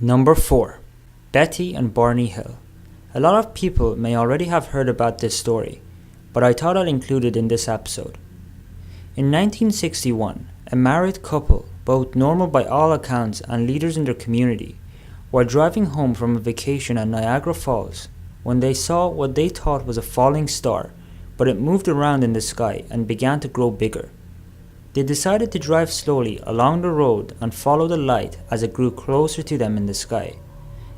Number 4. Betty and Barney Hill. A lot of people may already have heard about this story, but I thought I'd include it in this episode. In 1961, a married couple, both normal by all accounts and leaders in their community, were driving home from a vacation at Niagara Falls when they saw what they thought was a falling star, but it moved around in the sky and began to grow bigger. They decided to drive slowly along the road and follow the light as it grew closer to them in the sky,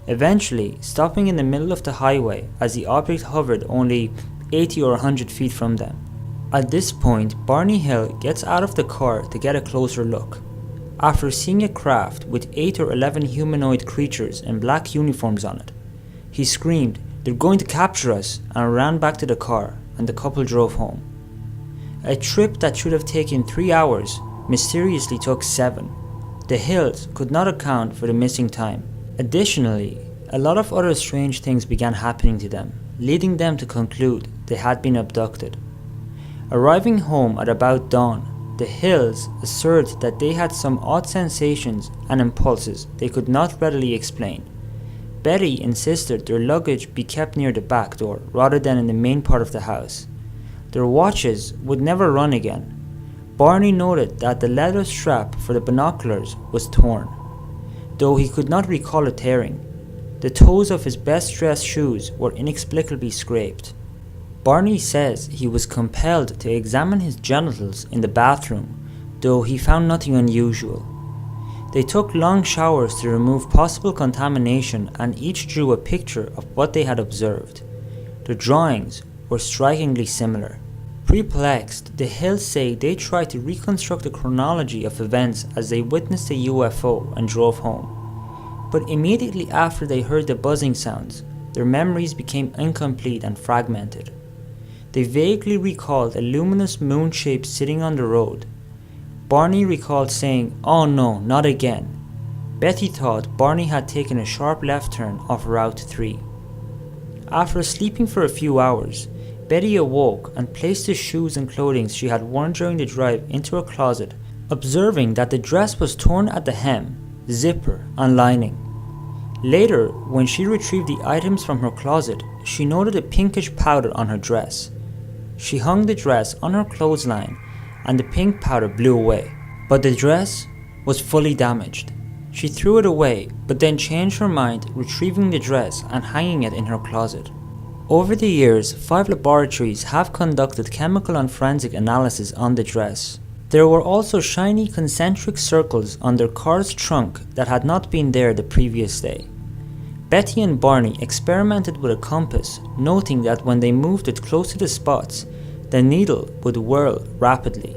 eventually stopping in the middle of the highway as the object hovered only 80 or 100 feet from them. At this point, Barney Hill gets out of the car to get a closer look. After seeing a craft with 8 or 11 humanoid creatures in black uniforms on it, he screamed, "They're going to capture us," and ran back to the car, and the couple drove home. A trip that should have taken 3 hours mysteriously took 7. The Hills could not account for the missing time. Additionally, a lot of other strange things began happening to them, leading them to conclude they had been abducted. Arriving home at about dawn, the Hills assert that they had some odd sensations and impulses they could not readily explain. Betty insisted their luggage be kept near the back door rather than in the main part of the house. Their watches would never run again. Barney noted that the leather strap for the binoculars was torn, though he could not recall it tearing. The toes of his best dressed shoes were inexplicably scraped. Barney says he was compelled to examine his genitals in the bathroom, though he found nothing unusual. They took long showers to remove possible contamination and each drew a picture of what they had observed. The drawings were strikingly similar. Perplexed, the Hills say they tried to reconstruct the chronology of events as they witnessed a UFO and drove home. But immediately after they heard the buzzing sounds, their memories became incomplete and fragmented. They vaguely recalled a luminous moon shape sitting on the road. Barney recalled saying, "Oh no, not again." Betty thought Barney had taken a sharp left turn off Route 3. After sleeping for a few hours, Betty awoke and placed the shoes and clothing she had worn during the drive into her closet, observing that the dress was torn at the hem, zipper, and lining. Later, when she retrieved the items from her closet, she noted a pinkish powder on her dress. She hung the dress on her clothesline and the pink powder blew away, but the dress was fully damaged. She threw it away, but then changed her mind, retrieving the dress and hanging it in her closet. Over the years, 5 laboratories have conducted chemical and forensic analysis on the dress. There were also shiny concentric circles on their car's trunk that had not been there the previous day. Betty and Barney experimented with a compass, noting that when they moved it close to the spots, the needle would whirl rapidly.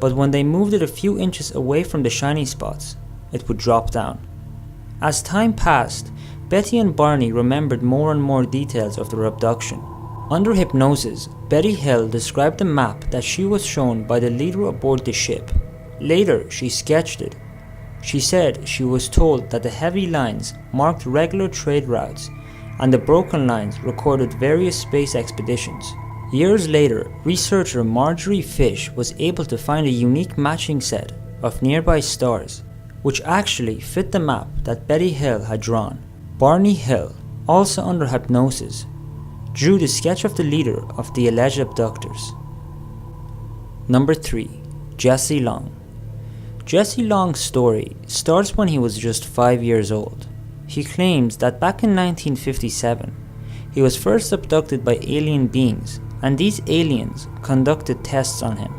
But when they moved it a few inches away from the shiny spots, it would drop down. As time passed, Betty and Barney remembered more and more details of their abduction. Under hypnosis, Betty Hill described the map that she was shown by the leader aboard the ship. Later, she sketched it. She said she was told that the heavy lines marked regular trade routes, and the broken lines recorded various space expeditions. Years later, researcher Marjorie Fish was able to find a unique matching set of nearby stars, which actually fit the map that Betty Hill had drawn. Barney Hill, also under hypnosis, drew the sketch of the leader of the alleged abductors. Number 3. Jesse Long. Jesse Long's story starts when he was just 5 years old. He claims that back in 1957, he was first abducted by alien beings, and these aliens conducted tests on him.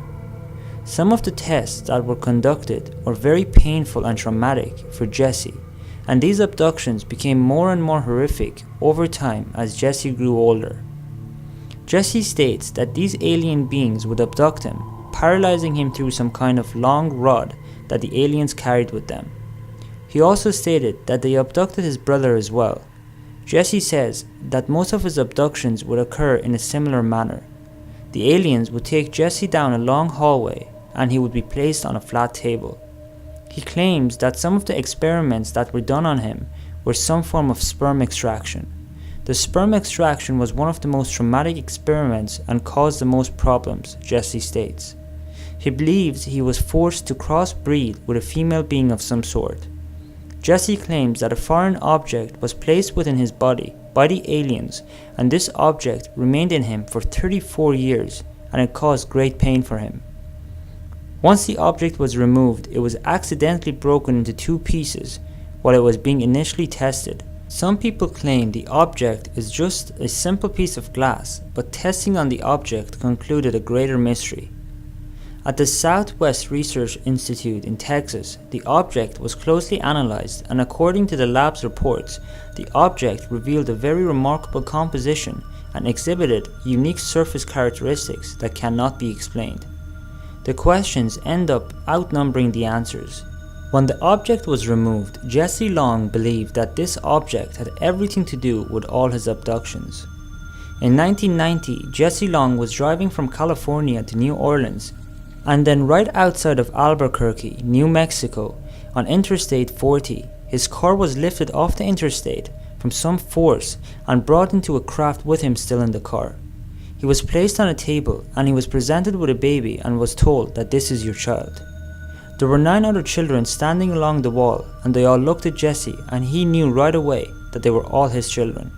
Some of the tests that were conducted were very painful and traumatic for Jesse, and these abductions became more and more horrific over time as Jesse grew older. Jesse states that these alien beings would abduct him, paralyzing him through some kind of long rod that the aliens carried with them. He also stated that they abducted his brother as well. Jesse says that most of his abductions would occur in a similar manner. The aliens would take Jesse down a long hallway and he would be placed on a flat table. He claims that some of the experiments that were done on him were some form of sperm extraction. The sperm extraction was one of the most traumatic experiments and caused the most problems, Jesse states. He believes he was forced to crossbreed with a female being of some sort. Jesse claims that a foreign object was placed within his body by the aliens, and this object remained in him for 34 years, and it caused great pain for him. Once the object was removed, it was accidentally broken into 2 pieces while it was being initially tested. Some people claim the object is just a simple piece of glass, but testing on the object concluded a greater mystery. At the Southwest Research Institute in Texas, the object was closely analyzed, and according to the lab's reports, the object revealed a very remarkable composition and exhibited unique surface characteristics that cannot be explained. The questions end up outnumbering the answers. When the object was removed, Jesse Long believed that this object had everything to do with all his abductions. In 1990, Jesse Long was driving from California to New Orleans, and then right outside of Albuquerque, New Mexico, on Interstate 40, his car was lifted off the interstate from some force and brought into a craft with him still in the car. He was placed on a table and he was presented with a baby and was told that this is your child. There were 9 other children standing along the wall, and they all looked at Jesse, and he knew right away that they were all his children.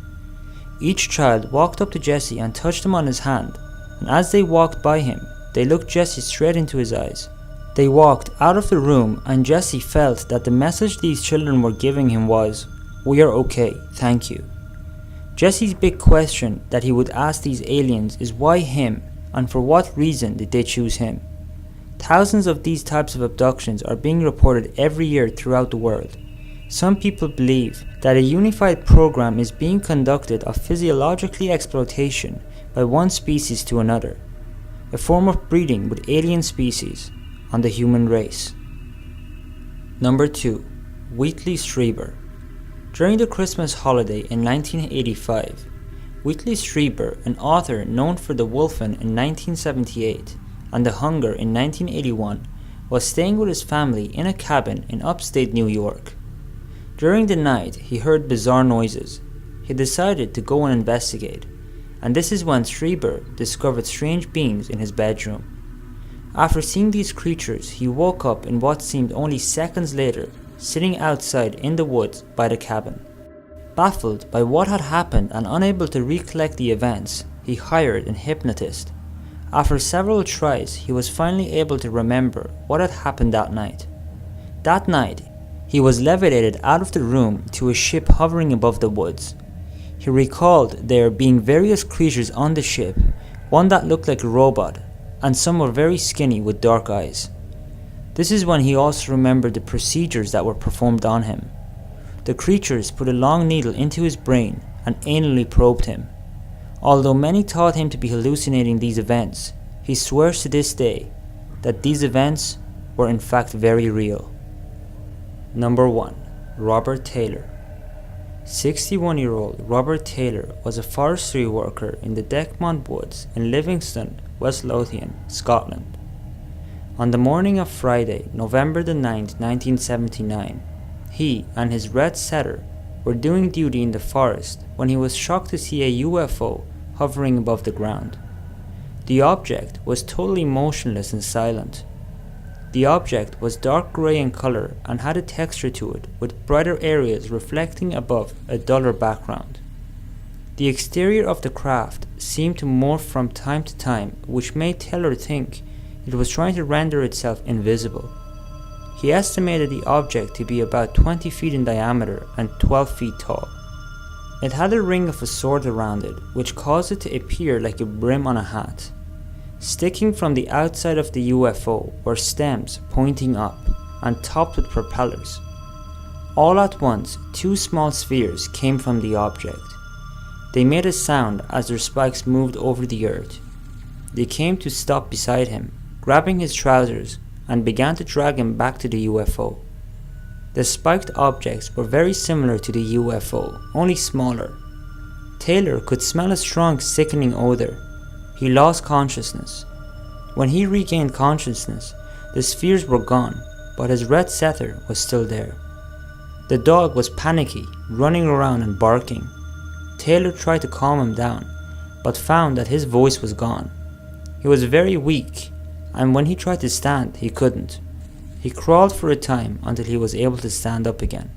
Each child walked up to Jesse and touched him on his hand, and as they walked by him, they looked Jesse straight into his eyes. They walked out of the room, and Jesse felt that the message these children were giving him was, "We are okay, thank you." Jesse's big question that he would ask these aliens is why him, and for what reason did they choose him? Thousands of these types of abductions are being reported every year throughout the world. Some people believe that a unified program is being conducted of physiologically exploitation by one species to another, a form of breeding with alien species on the human race. Number 2. Whitney Strieber. During the Christmas holiday in 1985, Whitney Strieber, an author known for The Wolfen in 1978 and The Hunger in 1981, was staying with his family in a cabin in upstate New York. During the night, he heard bizarre noises. He decided to go and investigate, and this is when Strieber discovered strange beings in his bedroom. After seeing these creatures, he woke up in what seemed only seconds later, sitting outside in the woods by the cabin. Baffled by what had happened and unable to recollect the events, he hired an hypnotist. After several tries, he was finally able to remember what had happened that night. That night, he was levitated out of the room to a ship hovering above the woods. He recalled there being various creatures on the ship, one that looked like a robot, and some were very skinny with dark eyes. This is when he also remembered the procedures that were performed on him. The creatures put a long needle into his brain and anally probed him. Although many thought him to be hallucinating these events, he swears to this day that these events were in fact very real. Number 1. Robert Taylor. 61-year-old Robert Taylor was a forestry worker in the Decmont Woods in Livingston, West Lothian, Scotland. On the morning of Friday, November the 9th, 1979, he and his red setter were doing duty in the forest when he was shocked to see a UFO hovering above the ground. The object was totally motionless and silent. The object was dark grey in colour and had a texture to it, with brighter areas reflecting above a duller background. The exterior of the craft seemed to morph from time to time, which made Taylor think it was trying to render itself invisible. He estimated the object to be about 20 feet in diameter and 12 feet tall. It had a ring of a sword around it, which caused it to appear like a brim on a hat. Sticking from the outside of the UFO were stems pointing up and topped with propellers. All at once, 2 small spheres came from the object. They made a sound as their spikes moved over the earth. They came to stop beside him, grabbing his trousers, and began to drag him back to the UFO. The spiked objects were very similar to the UFO, only smaller. Taylor could smell a strong, sickening odor. He lost consciousness. When he regained consciousness, the spheres were gone, but his red setter was still there. The dog was panicky, running around and barking. Taylor tried to calm him down, but found that his voice was gone. He was very weak, and when he tried to stand, he couldn't. He crawled for a time until he was able to stand up again.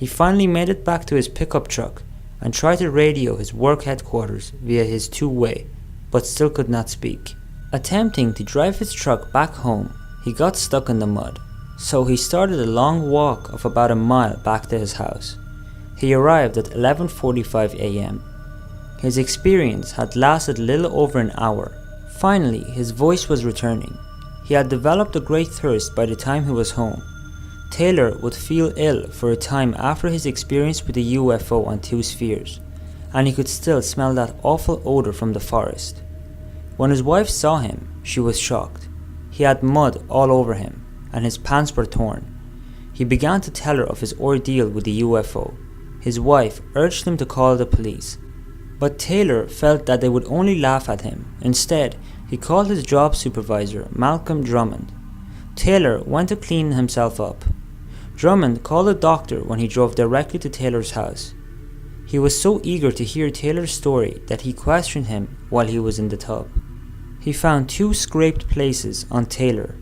He finally made it back to his pickup truck and tried to radio his work headquarters via his two-way, but still could not speak. Attempting to drive his truck back home, he got stuck in the mud, so he started a long walk of about a mile back to his house. He arrived at 11:45 a.m. His experience had lasted little over an hour. Finally, his voice was returning. He had developed a great thirst by the time he was home. Taylor would feel ill for a time after his experience with the UFO on two spheres, and he could still smell that awful odor from the forest. When his wife saw him, she was shocked. He had mud all over him, and his pants were torn. He began to tell her of his ordeal with the UFO. His wife urged him to call the police, but Taylor felt that they would only laugh at him. Instead, he called his job supervisor, Malcolm Drummond. Taylor went to clean himself up. Drummond called a doctor when he drove directly to Taylor's house. He was so eager to hear Taylor's story that he questioned him while he was in the tub. He found two scraped places on Taylor,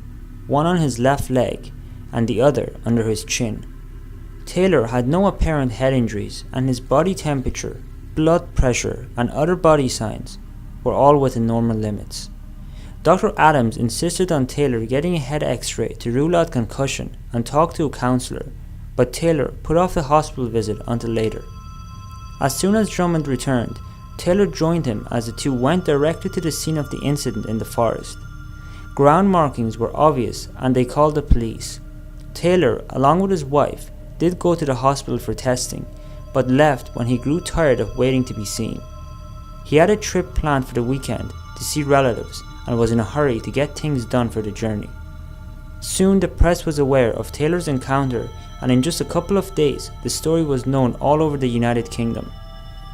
one on his left leg and the other under his chin. Taylor had no apparent head injuries, and his body temperature, blood pressure, and other body signs were all within normal limits. Dr. Adams insisted on Taylor getting a head x-ray to rule out concussion and talk to a counselor, but Taylor put off the hospital visit until later. As soon as Drummond returned, Taylor joined him as the two went directly to the scene of the incident in the forest. Ground markings were obvious and they called the police. Taylor, along with his wife, did go to the hospital for testing, but left when he grew tired of waiting to be seen. He had a trip planned for the weekend to see relatives and was in a hurry to get things done for the journey. Soon the press was aware of Taylor's encounter, and in just a couple of days the story was known all over the United Kingdom.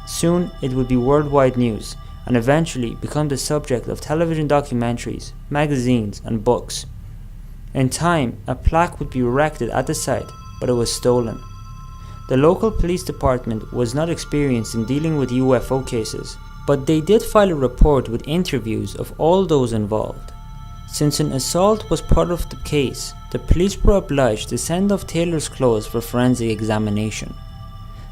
Soon it would be worldwide news and eventually become the subject of television documentaries, magazines and books. In time, a plaque would be erected at the site, but it was stolen. The local police department was not experienced in dealing with UFO cases, but they did file a report with interviews of all those involved. Since an assault was part of the case, the police were obliged to send off Taylor's clothes for forensic examination.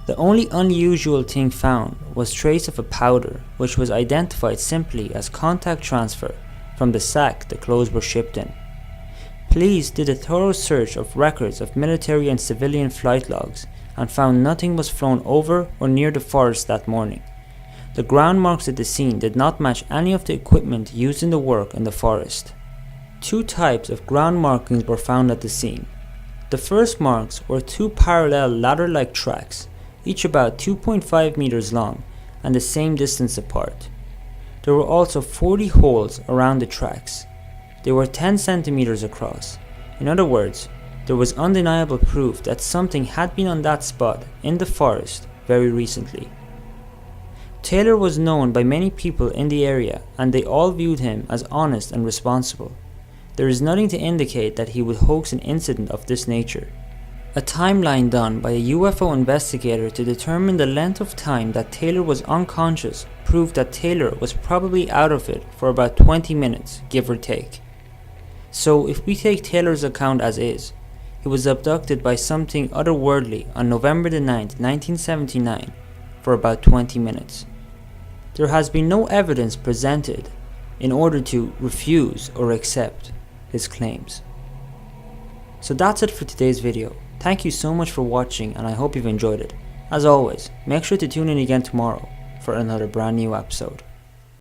The only unusual thing found was trace of a powder, which was identified simply as contact transfer from the sack the clothes were shipped in. Police did a thorough search of records of military and civilian flight logs and found nothing was flown over or near the forest that morning. The ground marks at the scene did not match any of the equipment used in the work in the forest. Two types of ground markings were found at the scene. The first marks were two parallel ladder-like tracks, each about 2.5 meters long and the same distance apart. There were also 40 holes around the tracks. They were 10 centimeters across. In other words, there was undeniable proof that something had been on that spot in the forest very recently. Taylor was known by many people in the area and they all viewed him as honest and responsible. There is nothing to indicate that he would hoax an incident of this nature. A timeline done by a UFO investigator to determine the length of time that Taylor was unconscious proved that Taylor was probably out of it for about 20 minutes, give or take. So if we take Taylor's account as is, he was abducted by something otherworldly on November the 9th, 1979 for about 20 minutes. There has been no evidence presented in order to refuse or accept his claims. So that's it for today's video. Thank you so much for watching and I hope you've enjoyed it. As always, make sure to tune in again tomorrow for another brand new episode.